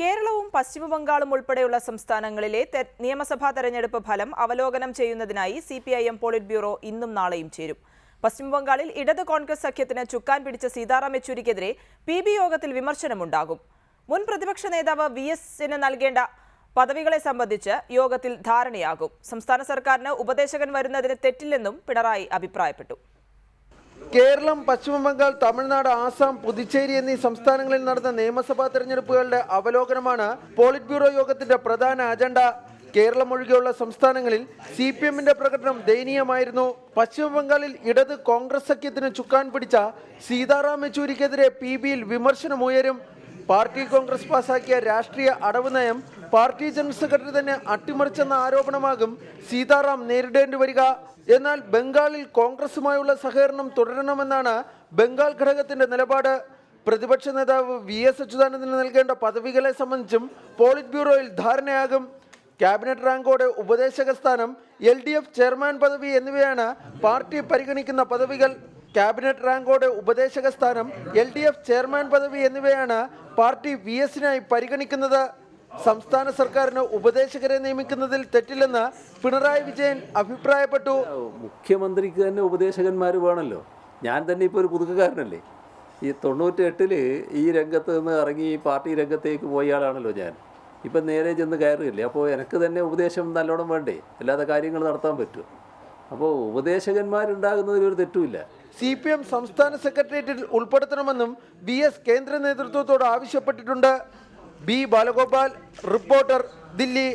കേരളവും പശ്ചിമബംഗാളും ഉൾപ്പെടെയുള്ള സംസ്ഥാനങ്ങളിലെ നിയമസഭാ തെരഞ്ഞെടുപ്പ് ഫലം അവലോകനം ചെയ്യുന്നതിനായി സിപിഐഎം പോളിറ്റ് ബ്യൂറോ ഇന്നും നാളെയും ചേരും. പശ്ചിമബംഗാളിൽ ഇടത് കോൺഗ്രസ് സഖ്യത്തിന് ചുക്കാൻ പിടിച്ച സീതാറാം യെച്ചൂരിക്കെതിരെ PB യോഗത്തിൽ വിമർശനമുണ്ടാകും. മുൻ പ്രതിപക്ഷ നേതാവ് VSന് നൽകേണ്ട പദവികളെ സംബന്ധിച്ച് യോഗത്തിൽ ധാരണയാകും. സംസ്ഥാന സർക്കാരിന് ഉപദേശകൻ വരുന്നതിന് തെറ്റില്ലെന്നും പിണറായി അഭിപ്രായപ്പെട്ടു. കേരളം, പശ്ചിമബംഗാൾ, തമിഴ്നാട്, ആസാം, പുതുച്ചേരി എന്നീ സംസ്ഥാനങ്ങളിൽ നടന്ന നിയമസഭാ തെരഞ്ഞെടുപ്പുകളുടെ അവലോകനമാണ് പോളിറ്റ് ബ്യൂറോ യോഗത്തിന്റെ പ്രധാന അജണ്ട. കേരളം ഒഴികെയുള്ള സംസ്ഥാനങ്ങളിൽ CPMന്റെ പ്രകടനം ദയനീയമായിരുന്നു. പശ്ചിമബംഗാളിൽ ഇടത് കോൺഗ്രസ് സഖ്യത്തിന് ചുക്കാൻ പിടിച്ച സീതാറാം യെച്ചൂരിക്കെതിരെ PBയിൽ വിമർശനമുയരും. പാർട്ടി കോൺഗ്രസ് പാസാക്കിയ രാഷ്ട്രീയ അടവ് നയം പാർട്ടി ജനറൽ സെക്രട്ടറി തന്നെ അട്ടിമറിച്ചെന്ന ആരോപണമാകും സീതാറാം നേരിടേണ്ടി വരിക. എന്നാൽ ബംഗാളിൽ കോൺഗ്രസുമായുള്ള സഹകരണം തുടരണമെന്നാണ് ബംഗാൾ ഘടകത്തിന്റെ നിലപാട്. പ്രതിപക്ഷ നേതാവ് VS അച്യുതാനന്ദന് നൽകേണ്ട പദവികളെ സംബന്ധിച്ചും പോളിറ്റ് ബ്യൂറോയിൽ ധാരണയാകും. ക്യാബിനറ്റ് റാങ്കോടെ ഉപദേശക സ്ഥാനം, LDF ചെയർമാൻ പദവി എന്നിവയാണ് പാർട്ടി പരിഗണിക്കുന്ന പദവികൾ. ക്യാബിനറ്റ് റാങ്കോടെ ഉപദേശക സ്ഥാനം, LDF ചെയർമാൻ പദവി എന്നിവയാണ് പാർട്ടി VSനായി പരിഗണിക്കുന്നത്. സംസ്ഥാന സർക്കാരിന് ഉപദേശകരെ നിയമിക്കുന്നതിൽ തെറ്റില്ലെന്ന് പിണറായി വിജയൻ അഭിപ്രായപ്പെട്ടു. മുഖ്യമന്ത്രിക്ക് തന്നെ ഉപദേശകന്മാർ വേണമല്ലോ. ഞാൻ തന്നെ ഇപ്പോൾ ഒരു പുതുക്കക്കാരനല്ലേ. ഈ 98 ഈ രംഗത്ത് നിന്ന് ഇറങ്ങി പാർട്ടി രംഗത്തേക്ക് പോയ ആളാണല്ലോ ഞാൻ. ഇപ്പം നേരെ ചെന്ന് കയറുകയില്ലേ. അപ്പോൾ എനിക്ക് തന്നെ ഉപദേശം നല്ലോണം വേണ്ടേ, അല്ലാതെ കാര്യങ്ങൾ നടത്താൻ പറ്റുമോ? അപ്പോൾ ഉപദേശകന്മാരുണ്ടാകുന്നതിൽ ഒരു തെറ്റുമില്ല. CPM സംസ്ഥാന സെക്രട്ടേറിയറ്റിൽ ഉൾപ്പെടുത്തണമെന്നും VS കേന്ദ്ര നേതൃത്വത്തോട് ആവശ്യപ്പെട്ടിട്ടുണ്ട്. B. ബാലഗോപാൽ, റിപ്പോർട്ടർ, ദില്ലി.